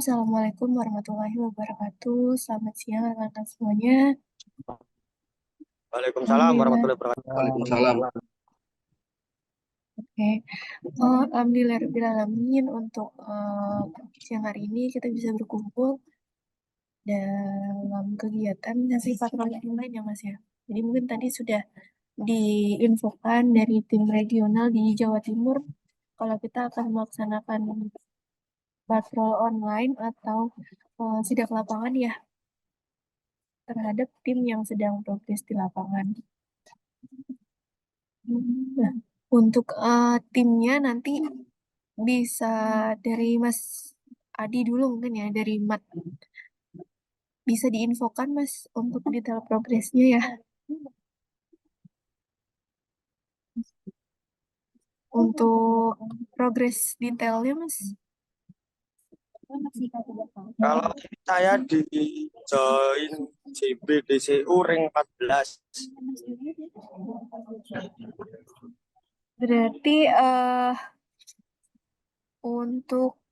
Assalamualaikum warahmatullahi wabarakatuh. Selamat siang rekan-rekan semuanya. Waalaikumsalam Alhamdulillah. warahmatullahi wabarakatuh. Waalaikumsalam. Oke. Alhamdulillahirrahmanirrahim untuk siang hari ini kita bisa berkumpul dalam kegiatan sesi patroli online ya Mas ya. Jadi mungkin tadi sudah diinfokan dari tim regional di Jawa Timur kalau kita akan melaksanakan patrol online atau sidak lapangan ya terhadap tim yang sedang progres di lapangan. Nah, untuk timnya nanti bisa dari Mas Adi dulu mungkin ya, dari MAT. Bisa diinfokan Mas untuk detail progresnya ya. Untuk progres detailnya Mas. Kalau saya di join JBDCU ring 14. Berarti untuk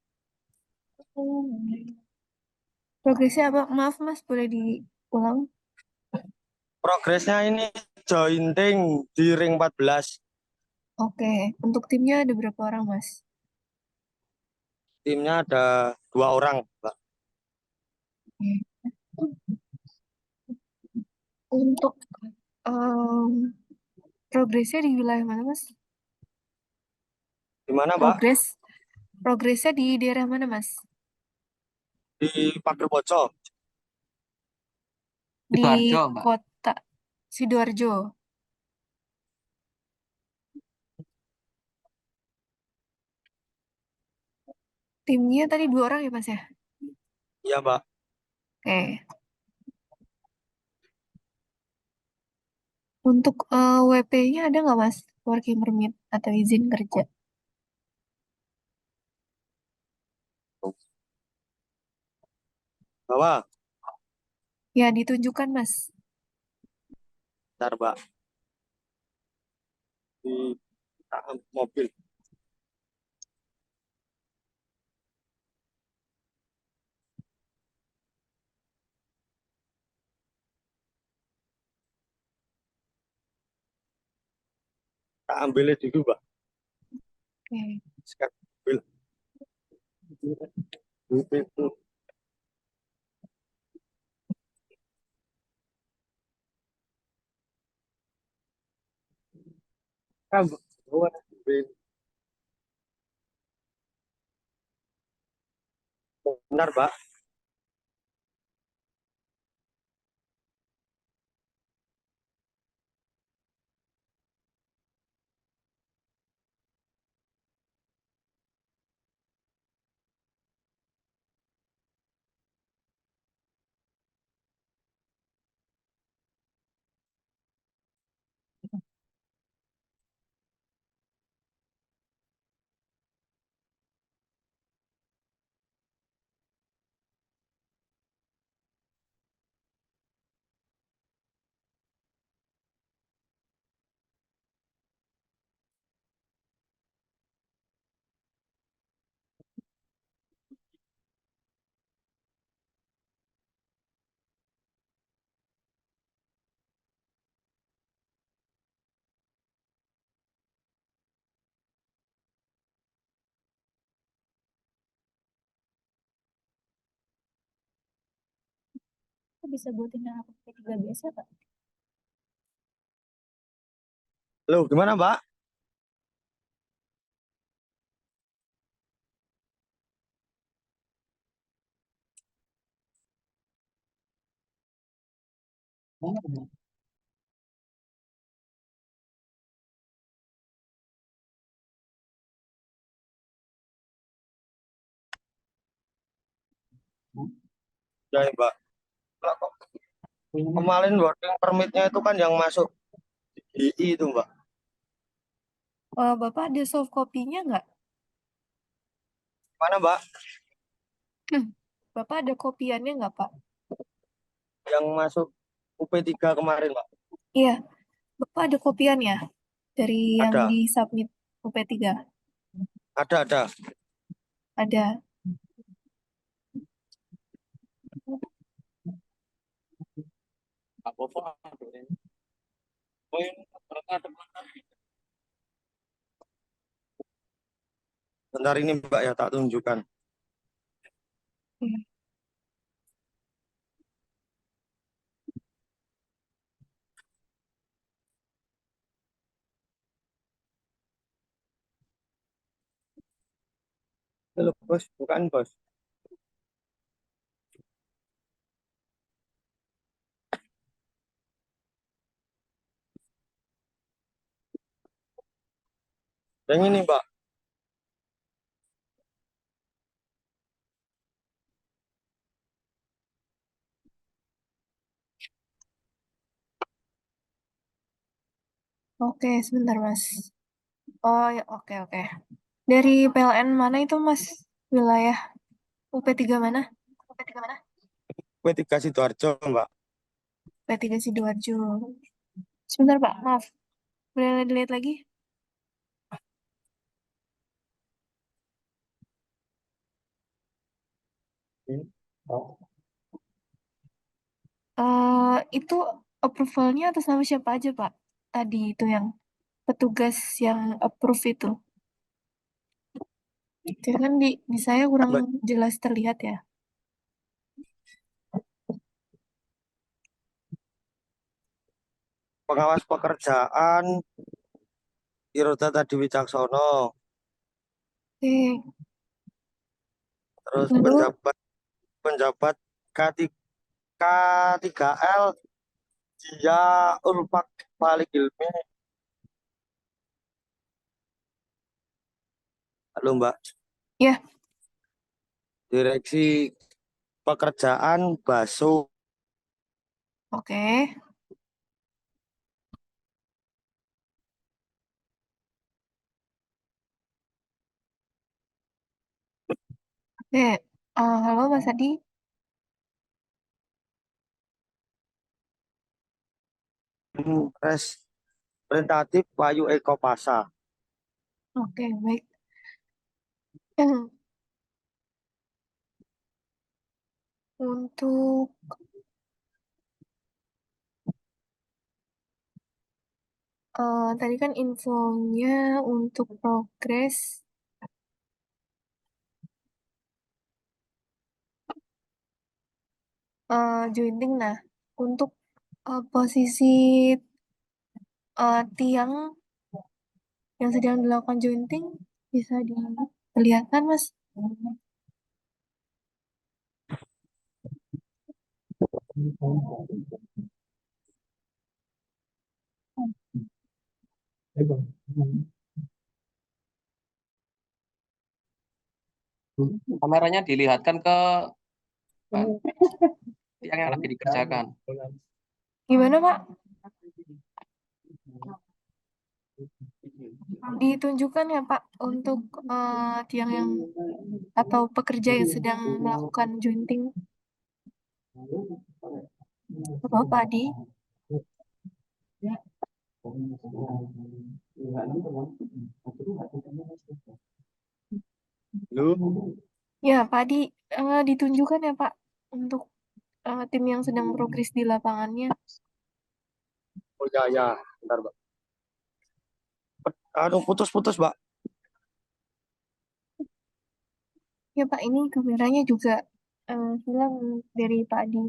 progresnya apa? Maaf Mas, boleh diulang? Progresnya ini jointing di ring 14. Oke, untuk timnya ada berapa orang Mas? Timnya ada 2 orang, Mbak. Untuk progresnya di wilayah mana Mas? Di mana, Mbak? Progresnya di daerah mana Mas? Di Pager Poco. Di Sidoarjo, Mbak. kota Sidoarjo. Timnya tadi 2 orang ya Mas ya? Iya, Mbak. Oke. Untuk WP-nya ada nggak Mas? Working permit atau izin kerja? Bawa, Ya, ditunjukkan Mas. bentar, Mbak. Di mobil. Tak ambilnya dulu, Mbak. Oke. Sekarang ambil. Itu. Bawa. Benar, Mbak. Bisa buatin apa P3 biasa Pak? Loh, gimana, Mbak? Ya, Mbak. Kemarin working permitnya itu kan yang masuk DI itu, Mbak. Bapak ada soft copy-nya nggak? Mana, Mbak? Bapak ada kopiannya nggak Pak? Yang masuk UP3 kemarin, Mbak. Iya, Bapak ada kopiannya dari yang Ada, di submit UP3? ada. Ada. Bentar ini Mbak ya, tak tunjukkan. Iya. Halo bos, bukan bos. Yang ini Mbak. Oke, sebentar Mas. Oh ya, oke oke. Dari PLN mana itu Mas? Wilayah UP3 mana? UP3 mana? W3 Sidoarjo Mbak. UP3 Sidoarjo. Sebentar Pak, maaf. Boleh dilihat lagi? Oh. Itu approval-nya atas nama siapa aja Pak? Tadi itu yang petugas yang approve itu. Itu kan di saya kurang Mbak, jelas terlihat ya. pengawas pekerjaan Iroda Tadi Wicaksono, Oke, terus lalu penjabat penjabat K3L Dia Ulpak Balik Ilmi. Halo Mbak, ya, Direksi Pekerjaan Baso. oke. Oke, halo Mas Adi. Representatif Wayu Eko Pasa. Oke, baik. Untuk tadi kan infonya untuk progres jointing. Nah, untuk posisi tiang yang sedang dilakukan jointing bisa diperlihatkan, Mas. Kameranya dilihatkan ke yang lagi dikerjakan. Gimana, Pak? Ditunjukkan ya, Pak, untuk tiang yang atau pekerja yang sedang melakukan jointing. Apa, Pak Adi? Halo. Ya, Pak Adi, ditunjukkan ya, Pak, untuk tim yang sedang progres di lapangannya. Oh ya ya, bentar Mbak. Aduh putus-putus Mbak. Ya, Pak, ini kameranya juga hilang dari Pak Adi.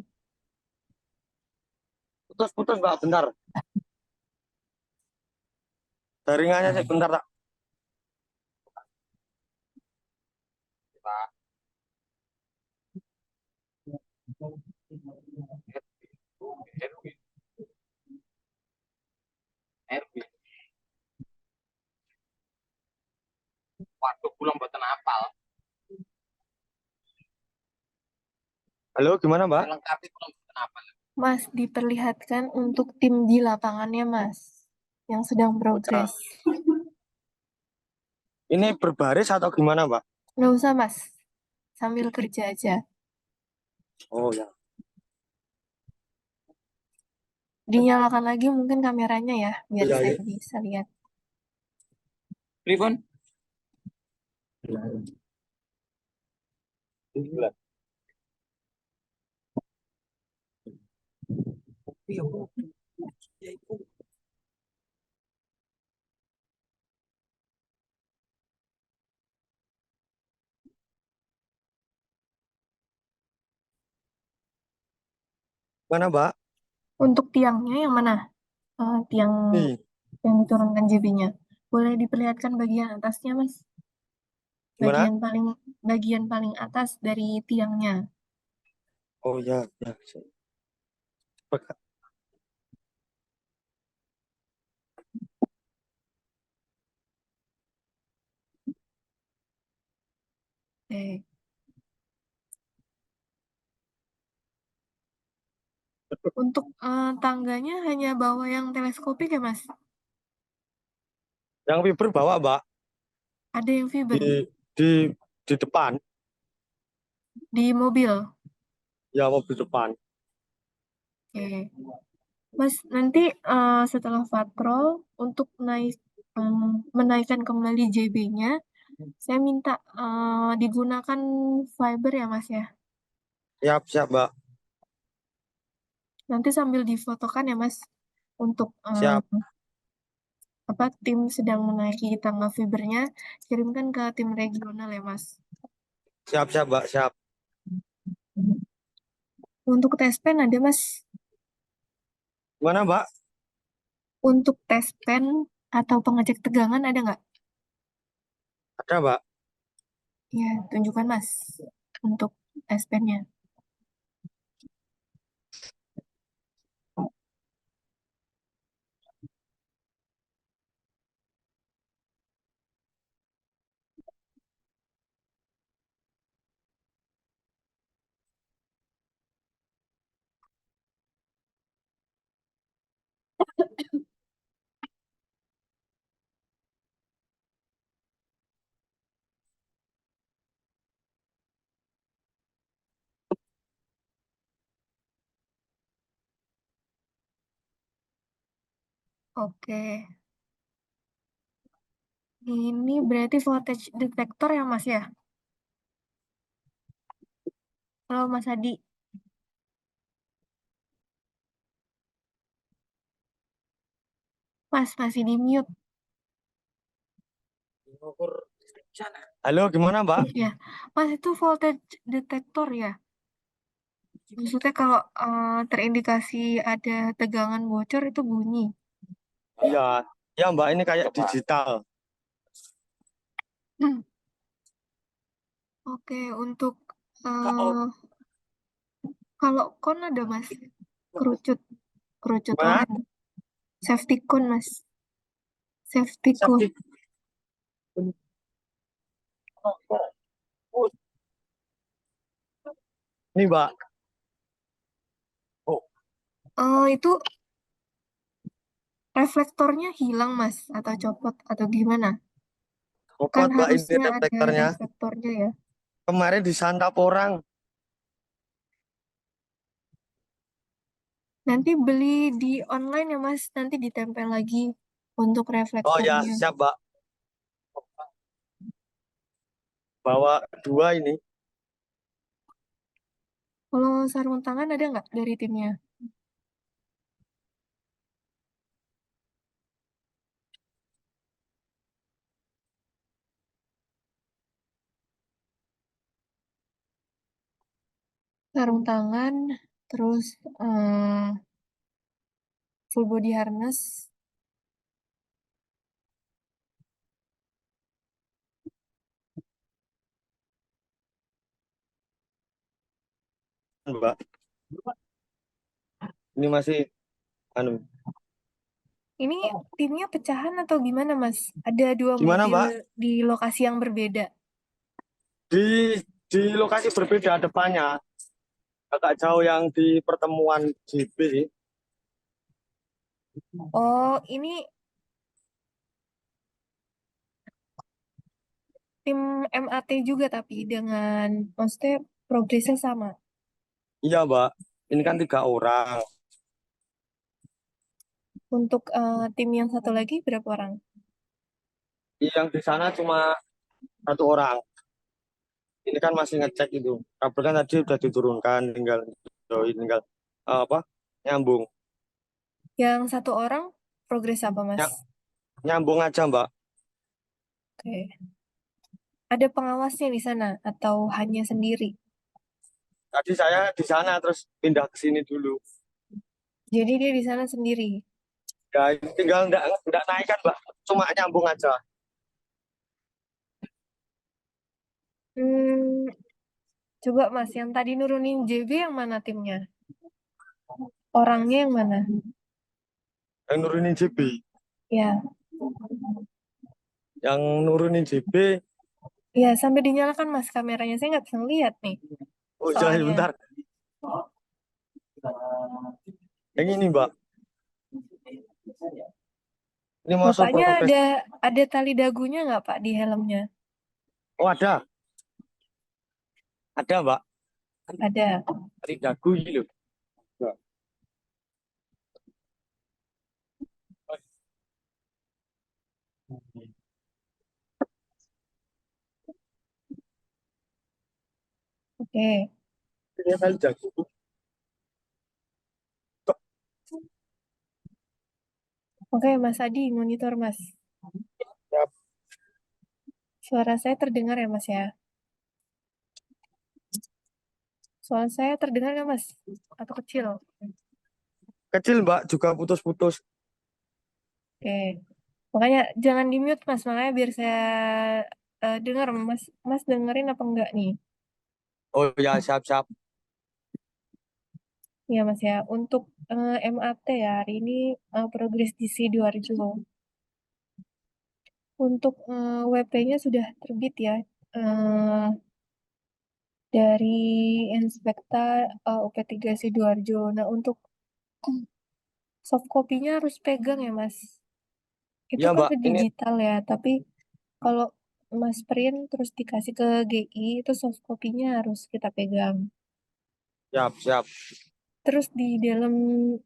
Putus-putus Mbak, bentar. Jaringannya sih bentar tak. Waduh, pulang buatan apal. Halo, gimana Mbak? Lengkapi pulang buatan apal. Mas, diperlihatkan untuk tim di lapangannya, Mas, yang sedang Udah. progres. Ini berbaris atau gimana Mbak? Nggak usah, Mas. Sambil kerja aja. Oh ya. Dinyalakan lagi mungkin kameranya ya, biar Iya, saya iya. bisa lihat. Pripun? Mana, Mbak? Untuk tiangnya yang mana? Tiang Nih, yang diturunkan JB-nya. Boleh diperlihatkan bagian atasnya, Mas. gimana? Bagian paling atas dari tiangnya. Oh ya, ya. Peka- Oke. Untuk tangganya hanya bawa yang teleskopik ya, Mas? Yang fiber bawa, Mbak, Ada yang fiber di di di depan, di mobil. ya mobil depan. Oke. Mas, nanti setelah patrol untuk menaikkan kembali JB-nya, saya minta digunakan fiber ya, Mas ya. Siap, siap, Mbak. Nanti sambil difotokan ya, Mas, untuk Siap, apa tim sedang menaiki tangga fibernya, kirimkan ke tim regional ya, Mas. siap, siap, Mbak, siap. Untuk tes pen ada, Mas. Gimana, Mbak? Untuk tes pen atau pengecek tegangan ada nggak? Ada, Mbak. Ya, tunjukkan, Mas. Untuk tes pennya. Oke. Ini berarti voltage detector ya, Mas ya? Kalau Mas Adi, Mas masih di mute. Halo, gimana, Mbak? Ya, Mas itu voltage detector ya? Maksudnya kalau terindikasi ada tegangan bocor itu bunyi. Iya, ya, Mbak, ini kayak digital. Hmm. Oke, untuk eh, kalau kon ada Mas, kerucut, kerucut Gimana? lem, safety cone Mas, safety cone. Safety. Nih, Mbak. Oh, Itu reflektornya hilang Mas, atau copot atau gimana? Kan obat, Mbak, ini harusnya ada reflektornya. reflektornya ya. Kemarin disantap orang. Nanti beli di online ya Mas, nanti ditempel lagi untuk Oh ya, reflektornya. siap, Mbak. Bawa dua ini. Kalau sarung tangan ada nggak dari timnya? Sarung tangan, terus full body harness. Mbak. Ini masih anu. Ini timnya pecahan atau gimana Mas? Ada dua Gimana, mobil Mbak? di lokasi yang berbeda. Di lokasi berbeda depannya. Agak jauh yang di pertemuan JB. Oh, ini tim MAT juga tapi dengan maksudnya progresnya sama. Iya, Mbak. Ini kan 3 orang. Untuk tim yang satu lagi berapa orang? Yang di sana cuma 1 orang. Ini kan masih ngecek itu. Kabel kan tadi udah diturunkan, tinggal tinggal apa? Nyambung. Yang satu orang progres apa, Mas? Ya, nyambung aja, Mbak. Oke. Ada pengawasnya di sana atau hanya sendiri? Tadi saya di sana terus pindah ke sini dulu. Jadi dia di sana sendiri. Ya, tinggal nggak naik kan, Mbak. Cuma nyambung aja. Hmm, coba Mas, yang tadi nurunin JB yang mana timnya? Orangnya yang mana? Yang nurunin JB. Ya, Yang nurunin JB. ya sampai dinyalakan Mas kameranya. Saya nggak bisa ngeliat nih. Oh, iya, Soalnya. bentar. Yang ini, Mbak. Ini masuk Bapaknya progres. ada tali dagunya nggak Pak di helmnya? Oh, ada. Ada, Mbak. Ada. Dari dagu ini loh. Oke. Ini kali dagu. Oke, Mas Adi, monitor Mas. Ya, Suara saya terdengar ya Mas ya? Suara saya terdengar nggak Mas? Atau kecil? kecil, Mbak. Juga putus-putus. Oke. Makanya jangan di mute Mas, makanya biar saya dengar Mas. Mas dengerin apa enggak nih? Oh, ya, siap-siap. Ya Mas ya, untuk MAT ya hari ini progres di Sidoarjo. Untuk WP-nya sudah terbit ya eh, dari Inspekta UP3 Sidoarjo. Nah untuk soft copy-nya harus pegang ya Mas. Itu Ya, kan Mbak. ke Ini digital ya, tapi kalau Mas print terus dikasih ke GI itu soft copy-nya harus kita pegang. siap-siap. Terus di dalam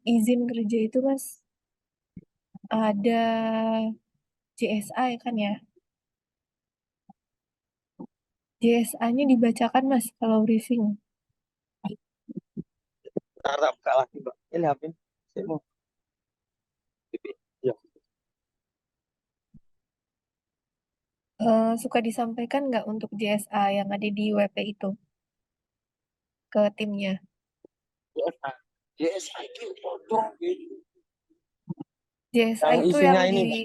izin kerja itu Mas ada JSA kan ya. JSA-nya dibacakan Mas kalau briefing. Ntar buka lagi, Mbak. Ini HP. Saya mau. Ya. Suka disampaikan nggak untuk JSA yang ada di WP itu ke timnya? Yes, I do. Potong. JSA Yang itu isinya ini, Mbak.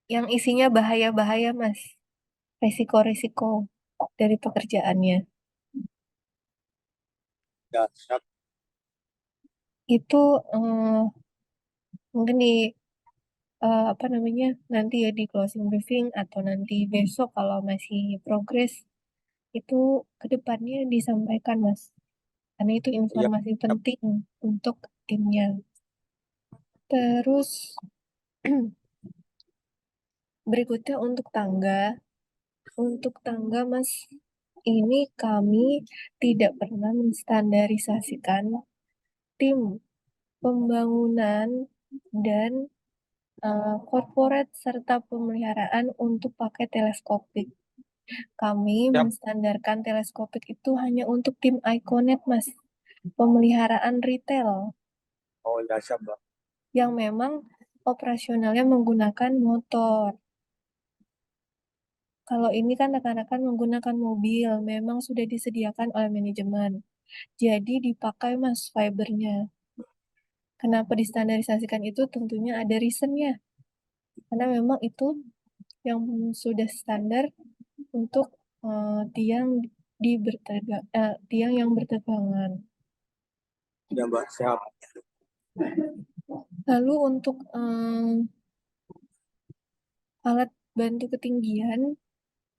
yang isinya bahaya-bahaya Mas. Resiko-resiko dari pekerjaannya. Ya, siap. Itu mungkin di apa namanya nanti ya di closing briefing atau nanti besok kalau masih progres itu ke depannya disampaikan Mas. Karena itu Iya, informasi siap. penting untuk timnya. Terus berikutnya untuk tangga Mas, ini kami tidak pernah menstandarisasikan tim pembangunan dan corporate serta pemeliharaan untuk pakai teleskopik. Kami Siap. menstandarkan teleskopik itu hanya untuk tim Iconet, Mas. Pemeliharaan retail Oh, ya, siap, Mbak. yang memang operasionalnya menggunakan motor. Kalau ini kan rekan-rekan menggunakan mobil, memang sudah disediakan oleh manajemen. Jadi dipakai Mas fibernya. Kenapa distandarisasikan itu? Tentunya ada reasonnya. Karena memang itu yang sudah standar untuk tiang tiang yang bertegangan. Ya, Mbak. Siap. Lalu untuk alat bantu ketinggian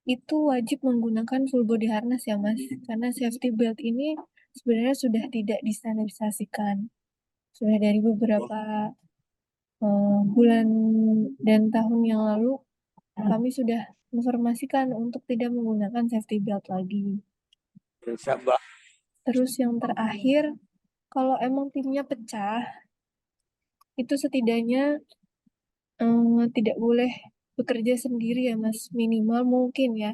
itu wajib menggunakan full body harness ya Mas, karena safety belt ini sebenarnya sudah tidak distandarisasikan. Sudah dari beberapa bulan dan tahun yang lalu kami sudah informasikan untuk tidak menggunakan safety belt lagi. Ya, siap, Mbak. Terus yang terakhir, kalau emang timnya pecah, itu setidaknya tidak boleh bekerja sendiri ya Mas. Minimal mungkin ya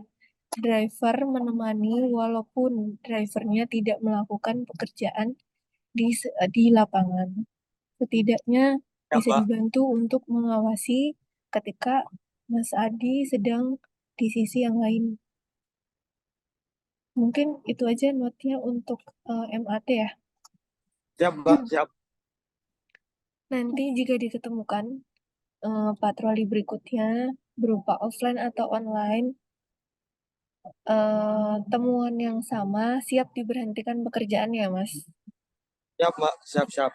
driver menemani walaupun drivernya tidak melakukan pekerjaan di lapangan. Setidaknya Ya, bisa Mbak. dibantu untuk mengawasi ketika Mas Adi sedang di sisi yang lain. Mungkin itu aja note-nya untuk MAT ya. Siap, Mbak. Siap. Nanti jika diketemukan patroli berikutnya berupa offline atau online, temuan yang sama siap diberhentikan pekerjaannya, Mas. Siap, Mbak. Siap, siap.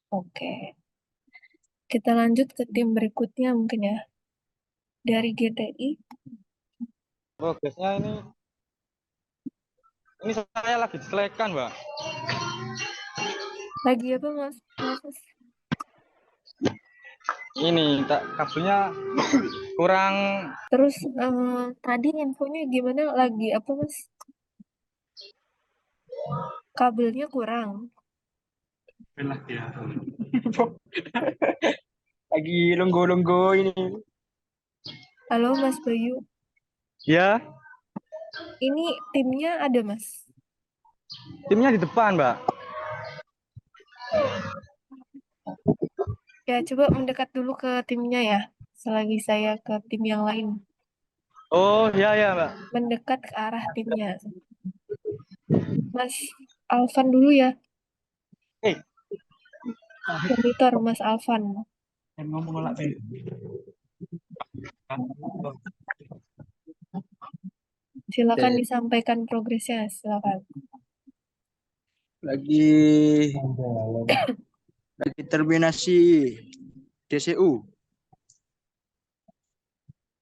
Oke. Kita lanjut ke tim berikutnya mungkin ya. Dari GTI, Progresnya ini saya lagi diselekan, Mbak. lagi apa Mas? Mas? Ini kabelnya kurang. Terus tadi infonya gimana? Lagi apa Mas? Kabelnya kurang. Lagi longgo-longgo ini. Halo Mas Bayu, Ya, ini timnya ada Mas? timnya di depan, Mbak. Ya coba mendekat dulu ke timnya ya. Selagi saya ke tim yang lain. Oh, ya, ya, Mbak. Mendekat ke arah timnya. Mas Alvan dulu ya. Eh, Monitor Mas Alvan. ngomong lah. Silakan disampaikan progresnya, silakan. lagi terminasi DCU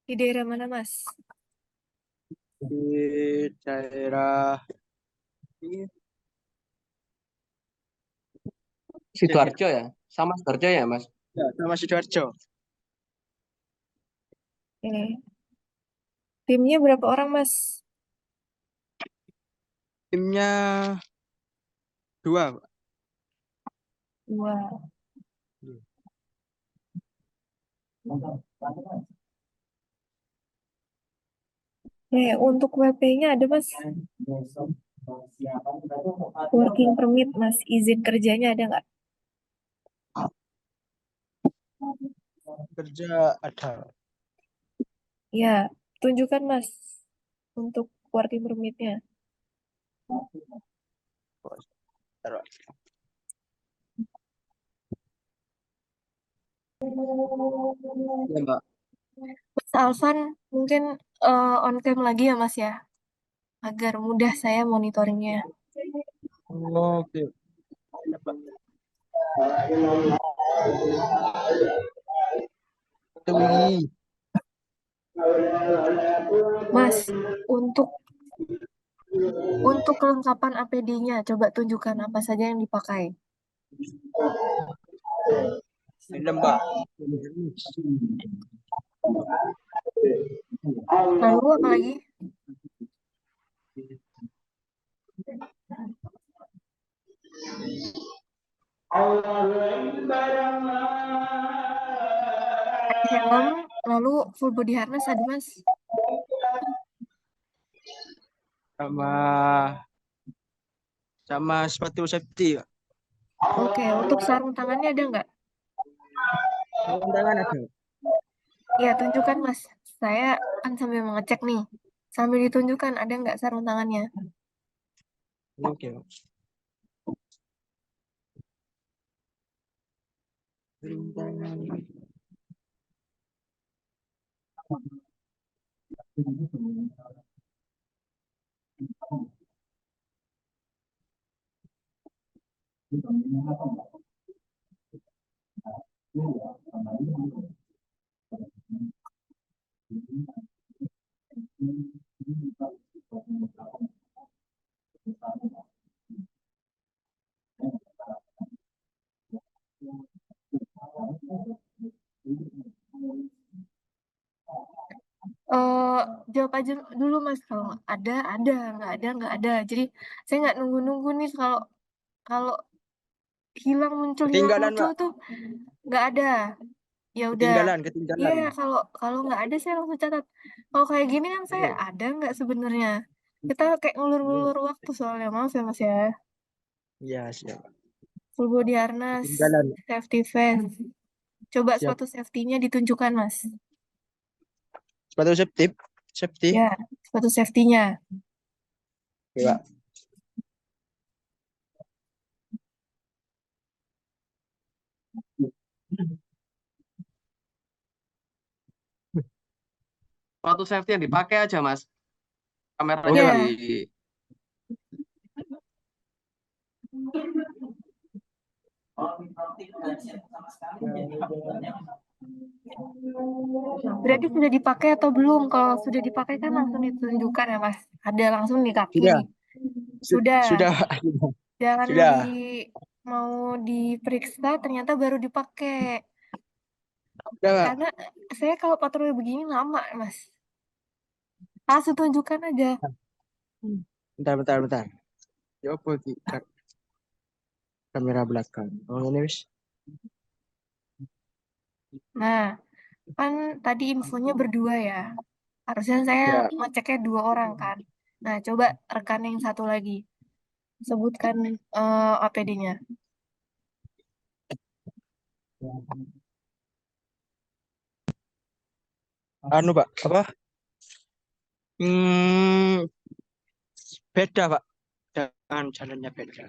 Di daerah mana Mas? di daerah Sidoarjo ya? Sama Sidoarjo ya, Mas? ya, nama Sidoarjo. Oke. Timnya berapa orang Mas? Timnya 2, Pak. 2. Untuk WP-nya ada Mas? Working permit Mas, izin kerjanya ada nggak? Kerja ada. Ya, tunjukkan Mas untuk working permitnya. Taruh. Iya, Mbak. Mas Alvan mungkin on cam lagi ya Mas ya, agar mudah saya monitoringnya. Oke. Tui. Mas, untuk kelengkapan APD-nya, coba tunjukkan apa saja yang dipakai. Film, Mbak. Lalu apa lagi? Helm, lalu full body harness ada Mas? sama sama sepatu safety, Pak. Oke, untuk sarung tangannya ada nggak? Sarung tangan ada. Ya, tunjukkan Mas. Saya kan sambil mengecek nih. Sambil ditunjukkan ada nggak sarung tangannya? Oke, Pak. Sarung tangan. eh Jawab aja dulu Mas. Kalau ada, nggak ada. Jadi saya nggak nunggu-nunggu nih kalau kalau hilang Ketinggalan, muncul Pak. tuh nggak ada. Ya udah. Iya, Ketinggalan. kalau kalau nggak ada saya langsung catat. Kalau kayak gini kan saya Oke. ada nggak sebenarnya. Kita kayak ngulur-ngulur waktu soalnya, maaf ya Mas ya. Iya, siap. Full body harness, Ketinggalan. safety vest. Coba Siap. sepatu safety-nya ditunjukkan, Mas. Sepatu safety. Safety. Ya, sepatu safety-nya. Oke, Pak. Sepatu safety yang dipakai aja, Mas. Kameranya Oke, Pak. Ya, di berarti sudah dipakai atau belum? Kalau sudah dipakai kan langsung ditunjukkan ya, Mas. Ada langsung di kaki Sudah. nih. Sudah. Sudah, Pak. Jangan Sudah. mau diperiksa ternyata baru dipakai. Sudah, Pak. Karena saya kalau patroli begini lama, Mas. Langsung tunjukkan aja. Bentar. Ya apa iki? Kamera belakang. Oh, ini wis. Nah, kan tadi infonya berdua ya. Harusnya saya Ya. ngeceknya 2 orang kan. Nah, coba rekan yang satu lagi. Sebutkan APD-nya. Anu, Pak. Apa? Hmm, beda, Pak. Jangan jalurnya beda.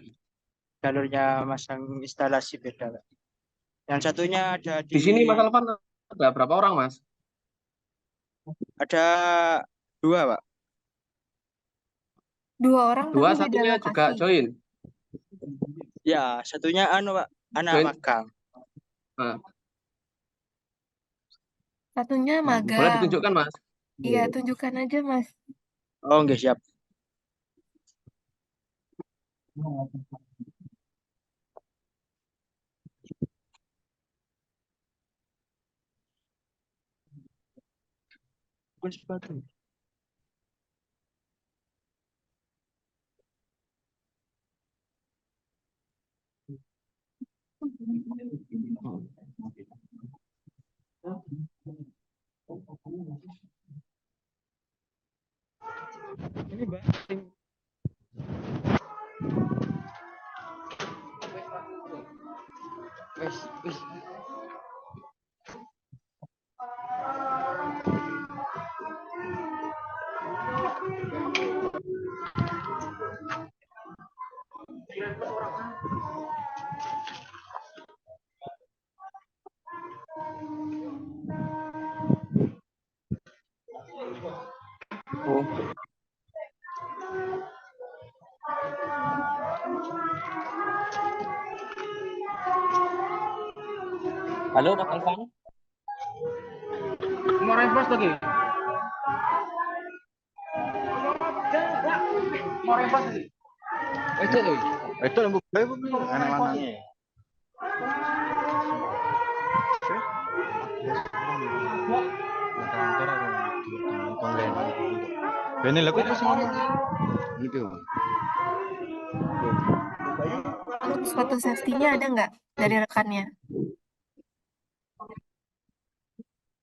Jalurnya masang instalasi beda, Pak. Yang satunya ada di sini Mas Alvan ada berapa orang, Mas? ada 2, Pak. 2 orang Dua, tapi beda satunya juga lokasi. join. Ya, satunya anu, Pak. Anak Join. magang. Nah, Satunya boleh magang. ditunjukkan, Mas? Iya, tunjukkan aja, Mas. Oh, nggih, siap. Bukan sepatu. Ini, Mbak. Wis. Oh. Halo, Mas Alvan. Mau repost lagi? Mau repost lagi? Itu yang buka anak lanangnya. Ini lagu itu semua. Itu. Untuk sepatu safety-nya ada nggak dari rekannya?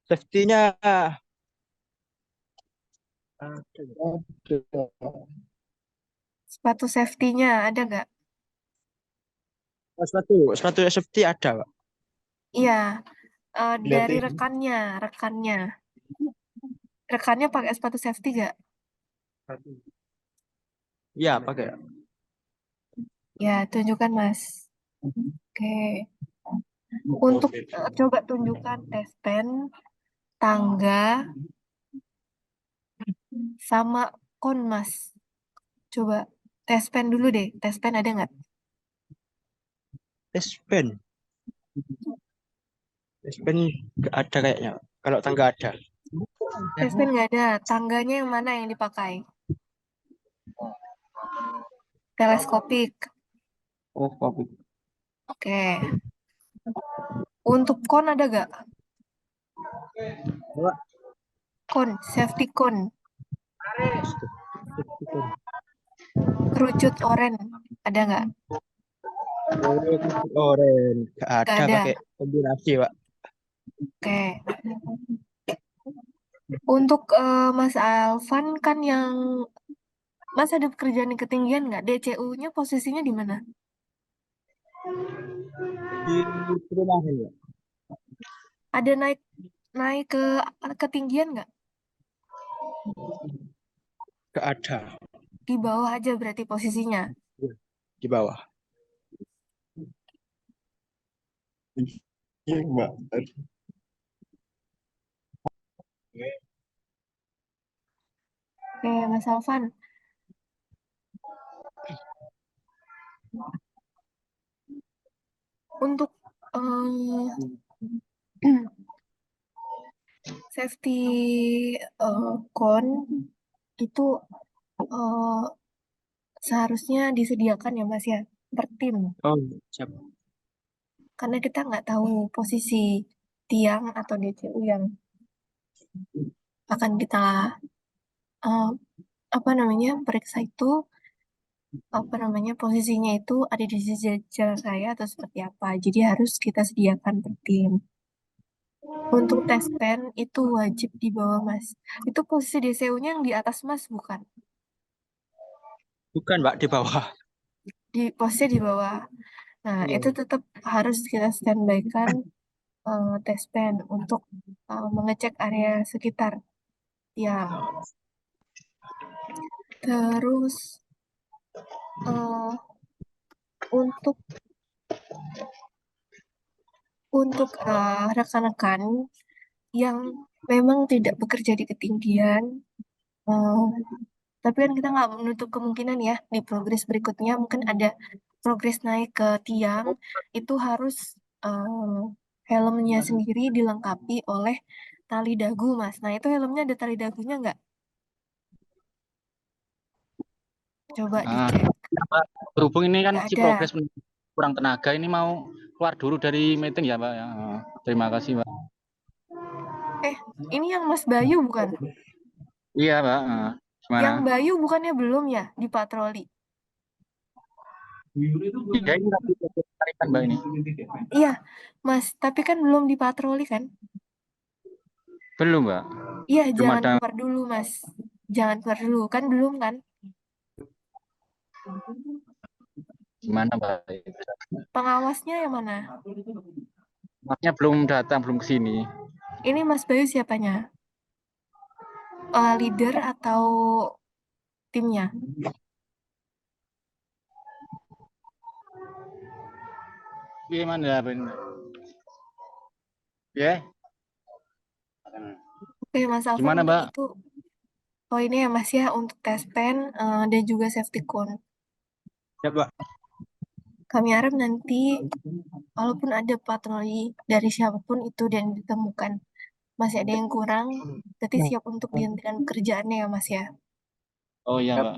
Safety-nya Sepatu safety-nya ada nggak? sepatu safety ada, Pak. Iya, dari Berarti rekannya. Rekannya pakai sepatu safety nggak? iya pakai. Ya, tunjukkan, Mas. Oke. Untuk coba tunjukkan test pen, tangga, sama kon, Mas. Coba test pen dulu deh. Test pen ada nggak? S-Pen nggak ada kayaknya, Pak. Kalau tangga ada. Test pen nggak ada. Tangganya yang mana yang dipakai? Teleskopik. Oh, kopi. Oke. Untuk kon ada nggak? Pak. Kon, safety kon. Kerucut oren. Ada nggak? Oren nggak Nggak ada, ada. pakai kombinasi, Pak. Oke. Untuk Mas Alvan kan yang Mas ada pekerjaan yang ketinggian nggak? DCU-nya posisinya di mana? Di perumahan, Pak. Ada naik ke ketinggian nggak? Nggak ada Di bawah aja berarti posisinya. di bawah. Iya, Mbak. Oke, Mas Alvan. Untuk safety cone itu eh, seharusnya disediakan ya Mas ya, per tim. Oh, siap. Karena kita nggak tahu posisi tiang atau DCU yang akan kita eh, apa namanya periksa itu apa namanya posisinya itu ada di sisi jalan saya atau seperti apa. Jadi harus kita sediakan per tim. Untuk tes pen itu wajib di bawah Mas. Itu posisi DCU-nya yang di atas Mas bukan? Bukan, Mbak, di bawah. Di posisi di bawah. Nah, itu tetap harus kita standby-kan tes pen untuk mengecek area sekitar tiang. Terus eh, untuk rekan-rekan yang memang tidak bekerja di ketinggian, eh, tapi kan kita nggak menutup kemungkinan ya di progres berikutnya mungkin ada progres naik ke tiang itu harus eh, helmnya sendiri dilengkapi oleh tali dagu Mas. Nah itu helmnya ada tali dagunya nggak? Coba Ah, dicek. ya, Pak. Berhubung ini kan Nggak si ada. progres kurang tenaga, ini mau keluar dulu dari meeting ya, Pak. Ya, terima kasih, Pak. Ini yang Mas Bayu bukan? Iya, Pak. Gimana? Yang Bayu bukannya belum ya di patroli? Ya, ini lagi tarikan, Mbak, ini. Iya, Mas. Tapi kan belum di patroli kan? Belum, Mbak. Iya, Belum jangan ada. keluar dulu, Mas. Jangan keluar dulu. Kan belum kan? Gimana, Mbak? Pengawasnya yang mana? Masnya belum datang, belum ke sini. Ini Mas Bayu siapanya? Leader atau timnya? Gimana, ya, Ben? Ya? Oke, Mas Alvan Gimana, mungkin Mbak? itu poinnya ya, Mas ya, untuk tes pen dan juga safety cone. Siap, Mbak. Kami harap nanti, walaupun ada patroli dari siapapun itu dan ditemukan masih ada yang kurang, berarti siap untuk dihentikan pekerjaannya ya, Mas ya. Oh, iya, Siap. Mbak.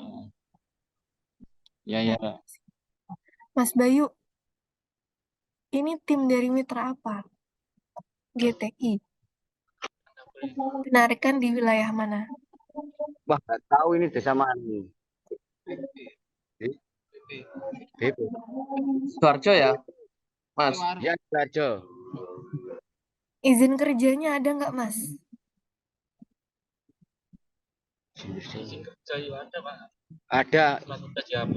Ya, ya, Mbak. Mas Bayu, ini tim dari mitra apa? GTI. Penarikan di wilayah mana? Wah, nggak tahu ini desa mana. BP. Sidoarjo ya, Mas. Ya, Rajo. Izin kerjanya ada nggak, Mas? Ada.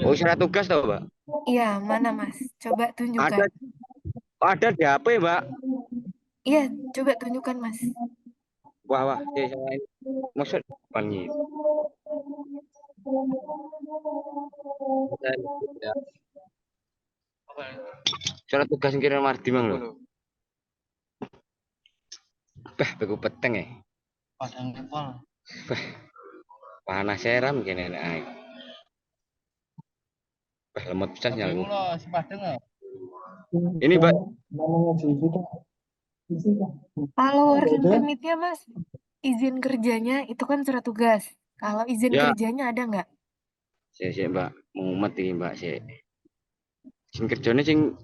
Oh, surat tugas tahu, Mbak? Iya, mana, Mas? Coba tunjukkan. Ada, ada di HP, Mbak. Iya, coba tunjukkan, Mas. Wah, wah. Maksud panggil. Surat tugas yang kira Mardi mang lho. Bah, beku peteng ya. Panas seram kene ae. Bah, lemot pisan nyalmu. Ini, Mbak. Kalau work permit-nya, Mas, izin kerjanya itu kan surat tugas. Kalau izin Ya, kerjanya ada nggak? sik, Mbak. Mumet iki, Mbak, sik. Sing kerjane sing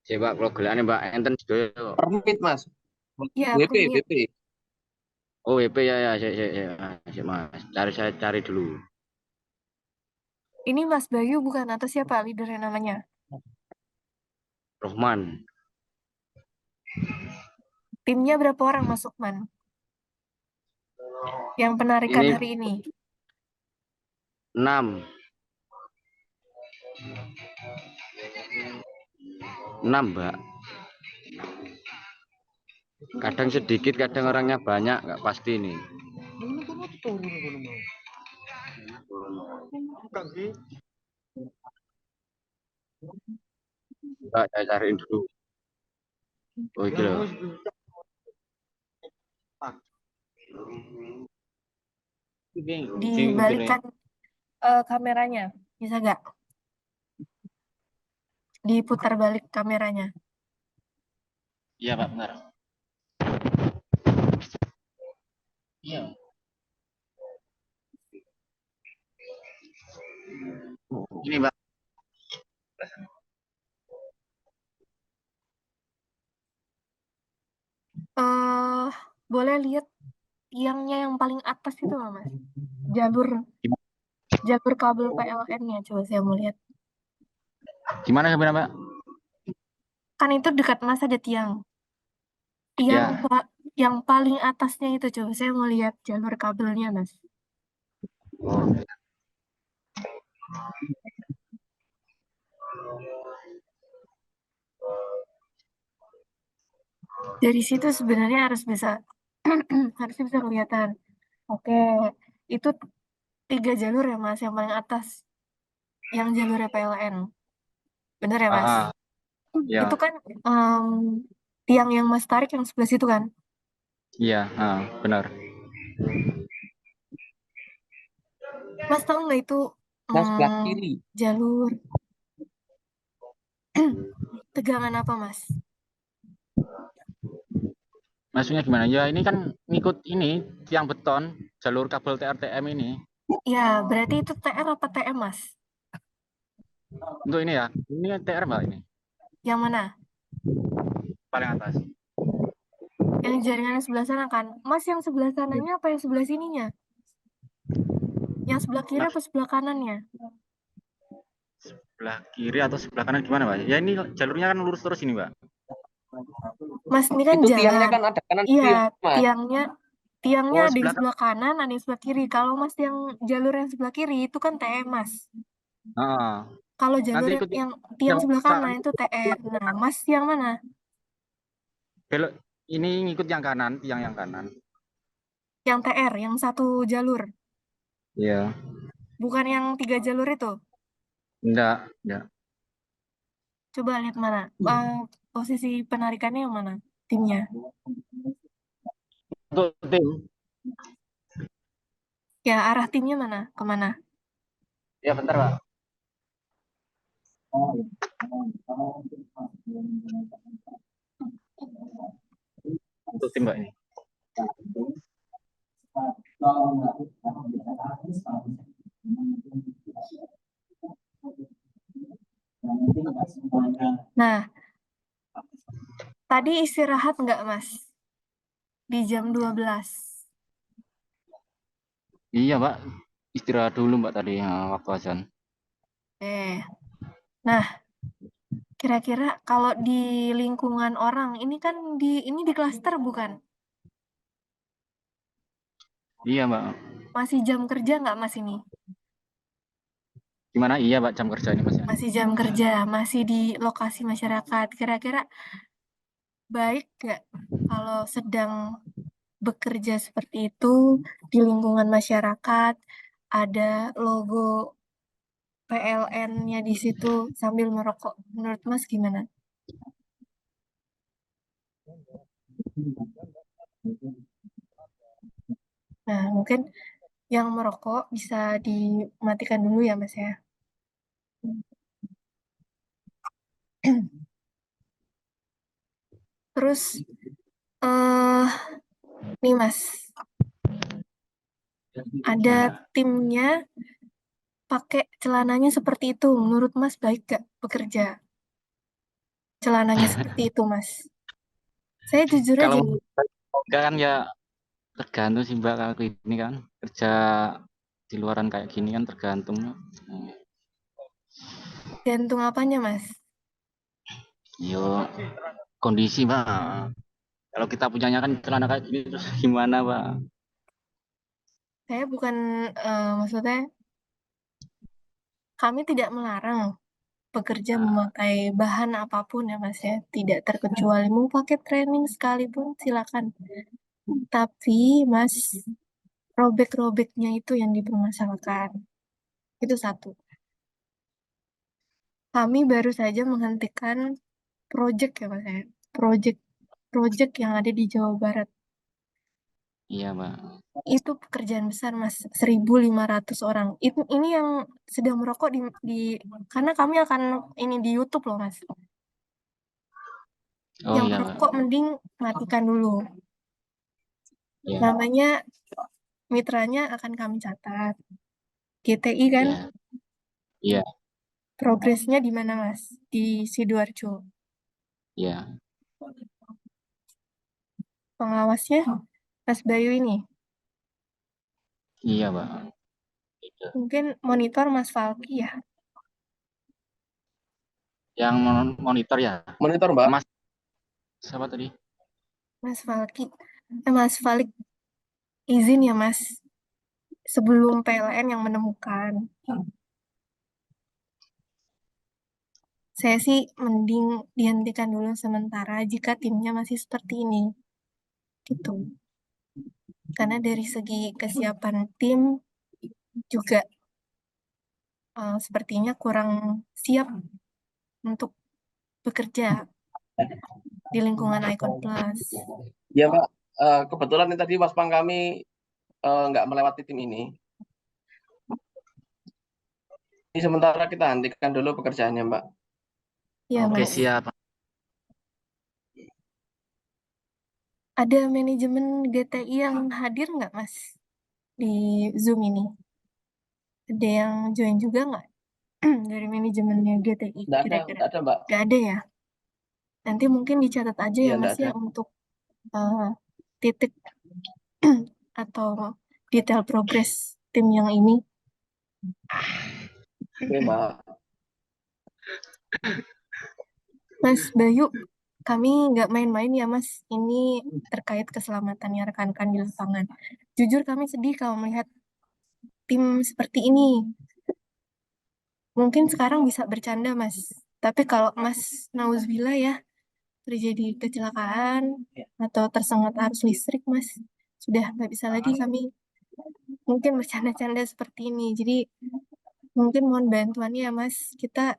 sik, Mbak, kalau gelane, Mbak, enten sedaya. Permit, Mas. Iya, BP, permit. BP. Oh, WP ya, ya, sik, sik, sik. Sik, Mas. Saya cari dulu. Ini Mas Bayu bukan atau siapa leadernya namanya? Rohman. Timnya berapa orang masuk, Man? Yang penarikan Ini hari ini. 6. 6, Mbak. Kadang sedikit, kadang orangnya banyak, nggak pasti nih. Mbak, saya cariin dulu. Oh, itu loh. Dibalikkan kameranya, bisa nggak? Diputar balik kameranya. Iya, Pak, benar. Iya. Ini, Mbak. Boleh lihat tiangnya yang paling atas itu nggak, Mas? Jalur jalur kabel PLN-nya, coba saya mau lihat. Gimana sebenarnya, Mbak? Kan itu dekat Mas ada tiang. Ya. Yang paling atasnya itu, coba saya mau lihat jalur kabelnya, Mas. Oh. Dari situ sebenarnya harus bisa harusnya bisa kelihatan. Oke, itu 3 jalur ya, Mas, yang paling atas. Yang jalurnya PLN. Bener ya, Mas? Ya. Itu kan tiang yang Mas tarik yang sebelah situ kan? Iya, benar. Mas tahu nggak itu Sebelah kiri. jalur tegangan apa, Mas? Maksudnya gimana? Ya, ini kan ngikut ini tiang beton, jalur kabel TRTM ini. Ya, berarti itu TR apa TM, Mas? Untuk ini ya, ini TR, Mbak, ini. Yang mana? Paling atas. Yang jaringan sebelah sana kan? Mas, yang sebelah sananya apa yang sebelah sininya? Yang sebelah kiri apa sebelah kanannya? Sebelah kiri atau sebelah kanan gimana, Mbak? Ya, ini jalurnya kan lurus terus ini, Mbak. Mas, ini kan Itu jalan. tiangnya kan ada kanan kiri, Iya, Mas. tiangnya Oh, ada yang sebelah sebelah kanan, ada yang sebelah kiri. Kalau Mas yang jalur yang sebelah kiri itu kan TM, Mas. Heeh. Kalau jalur Nanti ikut yang tiang yang sebelah kanan itu TR. Nah, Mas yang mana? belok ini ngikut yang kanan, tiang yang kanan. Yang TR, yang satu jalur. Iya. Bukan yang 3 jalur itu. Enggak. Coba lihat mana. Posisi penarikannya yang mana? Timnya. Untuk tim. Ya, arah timnya mana? Kemana? Ya, bentar, Pak. Untuk tim, Mbak, ini. Nah, tadi istirahat nggak, Mas? Di jam 12. Iya, Mbak. Istirahat dulu, Mbak, tadi waktu azan. Nah, kira-kira kalau di lingkungan orang, ini kan ini di klaster bukan? Iya, Mbak. Masih jam kerja nggak, Mas, ini? Gimana? Iya, Mbak, jam kerja ini, Mas. Masih jam kerja, masih di lokasi masyarakat. Kira-kira baik nggak kalau sedang bekerja seperti itu di lingkungan masyarakat, ada logo PLN-nya di situ sambil merokok. Menurut Mas gimana? Nah, mungkin yang merokok bisa dimatikan dulu ya, Mas ya. Terus, nih Mas, ada timnya pakai celananya seperti itu. Menurut Mas baik gak bekerja? Celananya seperti itu, Mas. Saya jujur aja Kalau nih, kan ya tergantung sih, Mbak, kalau ini kan kerja di luaran kayak gini kan tergantung. gantung apanya, Mas? Yo, kondisi, Mbak. Kalau kita punyanya kan celana kayak gini terus gimana, Mbak? Saya bukan, maksudnya kami tidak melarang bekerja memakai bahan apapun ya Mas ya, tidak terkecuali mau pakai training sekalipun silakan. Tapi Mas, robek-robeknya itu yang dipermasalahkan. Itu satu. Kami baru saja menghentikan project ya Mas ya, project yang ada di Jawa Barat. Iya, Mbak. Itu pekerjaan besar Mas, 1.500 orang. Ini yang sedang merokok karena kami akan ini di YouTube loh Mas. Oh Yang iya, Mbak. merokok mending matikan dulu. Iya, Namanya mitranya akan kami catat. GTI kan, iya, iya, progresnya di mana Mas? Di Sidoarjo. iya. Pengawasnya Mas Bayu ini. Iya, Mbak. Itu. Mungkin monitor Mas Falki ya. Yang monitor ya, Monitor, Mbak. Mas siapa tadi? Mas Falki. Mas Falik izin ya Mas. Sebelum PLN yang menemukan. Saya sih mending dihentikan dulu sementara jika timnya masih seperti ini. Gitu. Karena dari segi kesiapan tim juga sepertinya kurang siap untuk bekerja di lingkungan Icon Plus. Ya Mbak, kebetulan ini tadi waspang kami nggak melewati tim ini. Ini sementara kita hentikan dulu pekerjaannya Mbak. Ya, Oke, Mas. siap. Ada manajemen GTI yang hadir nggak, Mas, di Zoom ini? Ada yang join juga nggak dari manajemennya GTI kira-kira? Nggak ada Mbak. Nggak ada ya? Nanti mungkin dicatat aja ya, Iya, Mas, nggak ya, ada. untuk titik atau detail progres tim yang ini. Oke Mbak. Mas Bayu, kami nggak main-main ya Mas, ini terkait keselamatannya rekan-rekan di lapangan. Jujur kami sedih kalau melihat tim seperti ini. Mungkin sekarang bisa bercanda Mas, tapi kalau Mas nauzubillah ya, terjadi kecelakaan atau tersengat arus listrik Mas, sudah nggak bisa lagi kami mungkin bercanda-canda seperti ini. Jadi mungkin mohon bantuannya ya Mas, kita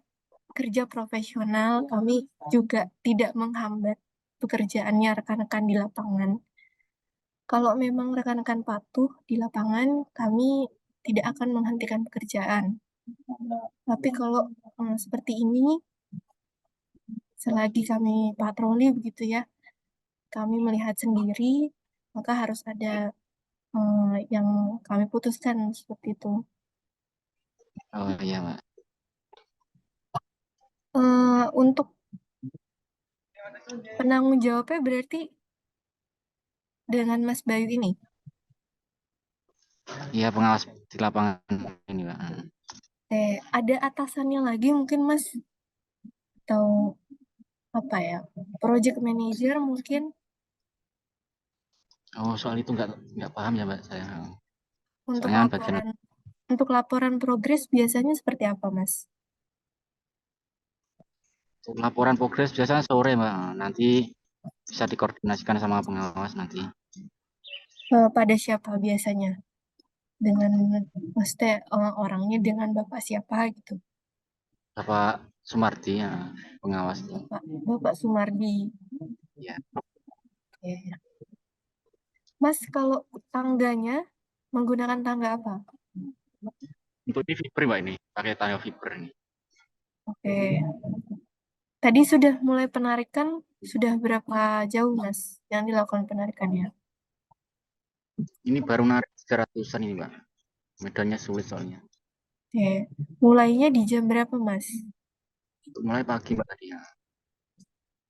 kerja profesional, kami juga tidak menghambat pekerjaannya rekan-rekan di lapangan. Kalau memang rekan-rekan patuh di lapangan, kami tidak akan menghentikan pekerjaan. Tapi kalau seperti ini, selagi kami patroli begitu ya, kami melihat sendiri, maka harus ada yang kami putuskan seperti itu. Oh iya, Mbak. Untuk penanggung jawabnya berarti dengan Mas Bayu ini. Iya, pengawas di lapangan ini, Mbak. Ada atasannya lagi mungkin Mas, atau apa ya, project manager mungkin. Oh, soal itu nggak paham ya, Mbak, saya. Untuk Soalnya kan bagian laporan progres biasanya seperti apa Mas? untuk laporan progres biasanya sore, Mbak. Nanti bisa dikoordinasikan sama pengawas nanti. Pada siapa biasanya? Dengan maksudnya orangnya dengan Bapak siapa gitu? Bapak Sumardi, ya, pengawas. Bapak Sumardi. Ya. Oke. Mas, kalau tangganya menggunakan tangga apa? Untuk ini fiber, Mbak, ini. Pakai tangga fiber ini. Oke. Tadi sudah mulai penarikan, sudah berapa jauh Mas yang dilakukan penarikannya? Ini baru narik 300-an ini, Mbak. Medannya sulit soalnya. Oke. Mulainya di jam berapa Mas? Untuk mulai pagi, Mbak, tadi ya.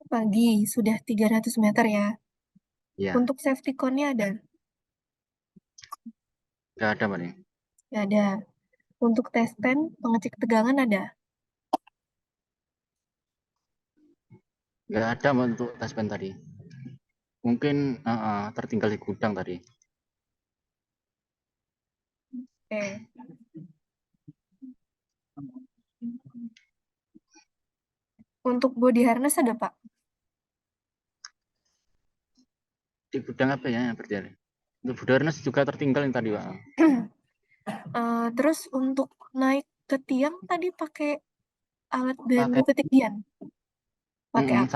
Pagi, sudah 300 meter ya. Ya, Untuk safety cone-nya ada? nggak ada, Mbak, nih. Nggak ada. Untuk tes pen, pengecek tegangan ada? Nggak ada, Mbak, untuk tes pen tadi. Mungkin tertinggal di gudang tadi. Oke. Untuk body harness ada, Pak. Di gudang apa ya yang berjalan? Untuk Budarnas juga tertinggal yang tadi, Pak. Terus untuk naik ke tiang tadi pakai alat bantu Pakai ketinggian. Pakai apa?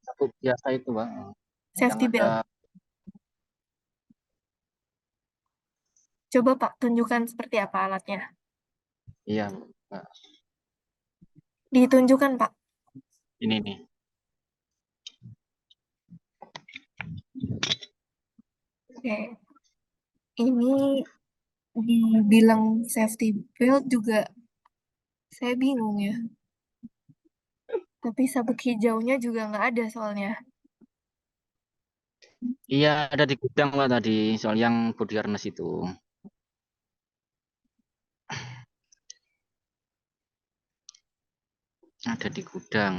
sabuk biasa itu, Pak. Yang Safety ada belt. Coba Pak, tunjukkan seperti apa alatnya. iya, Pak. Ditunjukkan, Pak. Ini nih. Oke. Ini dibilang safety belt juga saya bingung ya. Tapi sabuk hijaunya juga nggak ada soalnya. Iya, ada di gudang, Pak, tadi. Soal yang body harness itu. Ada di gudang.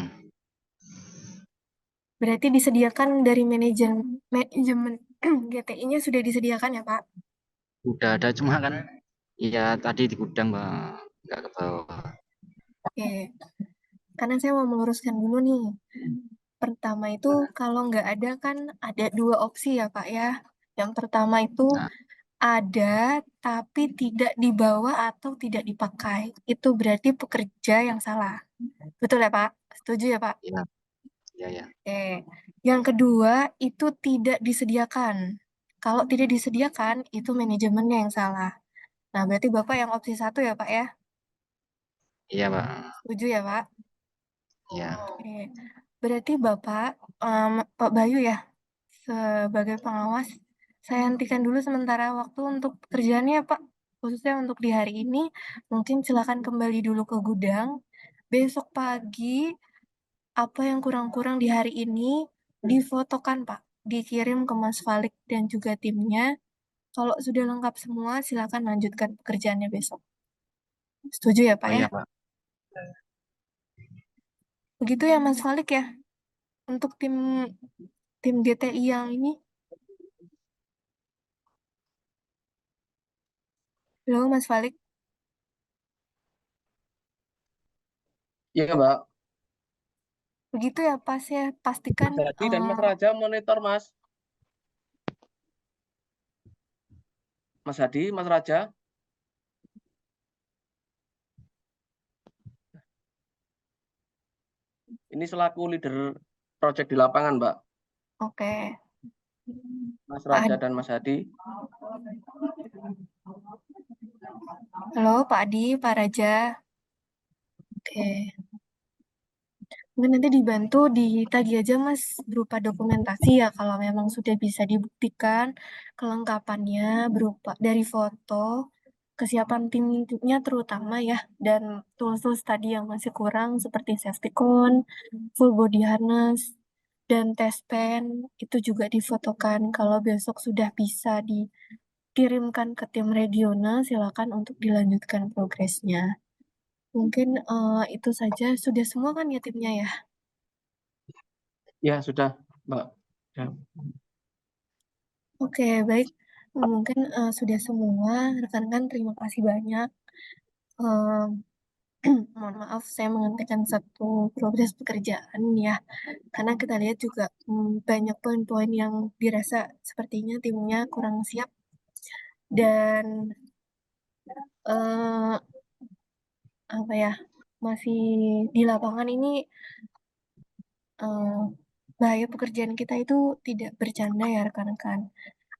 Berarti disediakan dari manajemen GTI-nya sudah disediakan ya, Pak? Udah ada, cuma kan iya tadi di gudang, Pak. Nggak ke bawah. Oke. Karena saya mau meluruskan dulu nih. Pertama itu kalau nggak ada kan ada dua opsi ya, Pak ya. Yang pertama itu Nah, ada tapi tidak dibawa atau tidak dipakai. Itu berarti pekerja yang salah. Betul ya, Pak? Setuju ya, Pak? iya, iya, iya. Oke. Yang kedua itu tidak disediakan. Kalau tidak disediakan itu manajemennya yang salah. Nah, berarti Bapak yang opsi satu ya, Pak ya? Iya, Pak. Setuju ya, Pak? Iya. Oke. Berarti Bapak, Pak Bayu ya, sebagai pengawas, saya hentikan dulu sementara waktu untuk pekerjaannya, Pak. Khususnya untuk di hari ini, mungkin silakan kembali dulu ke gudang. Besok pagi, apa yang kurang-kurang di hari ini, difotokan, Pak. Dikirim ke Mas Falik dan juga timnya. Kalau sudah lengkap semua, silakan lanjutkan pekerjaannya besok. Setuju ya, Pak Oh ya? iya, Pak. Begitu ya, Mas Falik ya, untuk tim tim GTI yang ini. Halo, Mas Falik. Iya, Mbak. Begitu ya, Pas ya. Pastikan Mas Hadi dan Mas Raja monitor, Mas. Mas Hadi, Mas Raja. Ini selaku leader project di lapangan, Mbak. oke. Mas Pak Raja Adi. dan Mas Hadi. Halo, Pak Adi, Pak Raja. Oke. Mungkin nanti dibantu ditagih aja, Mas, berupa dokumentasi ya, kalau memang sudah bisa dibuktikan kelengkapannya berupa dari foto, kesiapan timnya terutama ya, dan tools-tools tadi yang masih kurang seperti safety cone, full body harness, dan test pen itu juga difotokan. Kalau besok sudah bisa dikirimkan ke tim regional, silakan untuk dilanjutkan progresnya. Mungkin itu saja. Sudah semua kan ya timnya ya? Ya, sudah, Mbak. Ya. Oke, baik. Mungkin sudah semua. Rekan-rekan terima kasih banyak. Em, mohon maaf, saya menghentikan satu progres pekerjaan ya. Karena kita lihat juga banyak poin-poin yang dirasa sepertinya timnya kurang siap. Dan eh, apa ya, masih di lapangan ini eh, bahaya pekerjaan kita itu tidak bercanda ya rekan-rekan.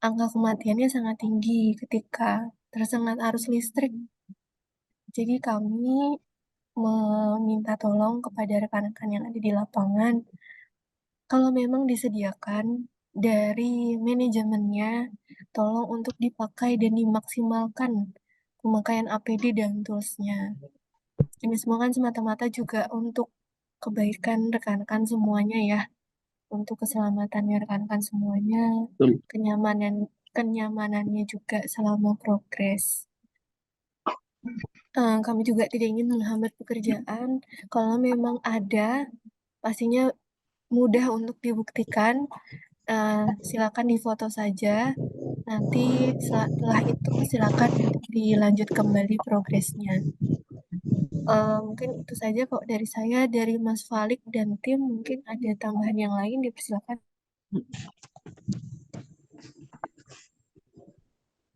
Angka kematiannya sangat tinggi ketika tersengat arus listrik. Jadi kami meminta tolong kepada rekan-rekan yang ada di lapangan, kalau memang disediakan dari manajemennya, tolong untuk dipakai dan dimaksimalkan pemakaian APD dan toolsnya. Ini semua kan semata-mata juga untuk kebaikan rekan-rekan semuanya ya, untuk keselamatannya rekan-rekan semuanya, Betul. kenyamanannya juga selama progres. Kami juga tidak ingin menghambat pekerjaan. Kalau memang ada, pastinya mudah untuk dibuktikan. Silakan difoto saja. Nanti setelah itu silakan untuk dilanjut kembali progresnya. Mungkin itu saja kok dari saya, dari Mas Falik dan tim. Mungkin ada tambahan yang lain, dipersilakan.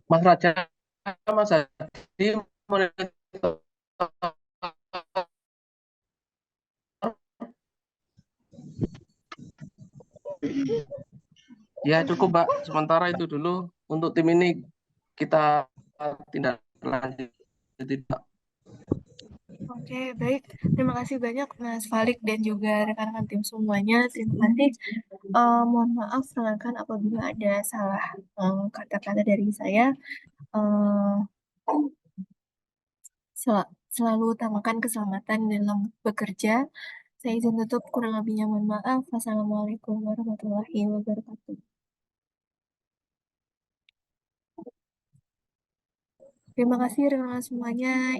Mas Raja, Mas Hadi, monitor. Ya cukup Mbak, sementara itu dulu untuk tim ini kita tindak lanjuti Mbak. Oke, baik. Terima kasih banyak Mas Falik dan juga rekan-rekan tim semuanya. Terima kasih. Mohon maaf rekan apabila ada salah kata-kata dari saya. Eh, selalu utamakan keselamatan dalam bekerja. Saya izin tutup, kurang lebihnya mohon maaf. Wassalamualaikum warahmatullahi wabarakatuh. Terima kasih rekan-rekan semuanya.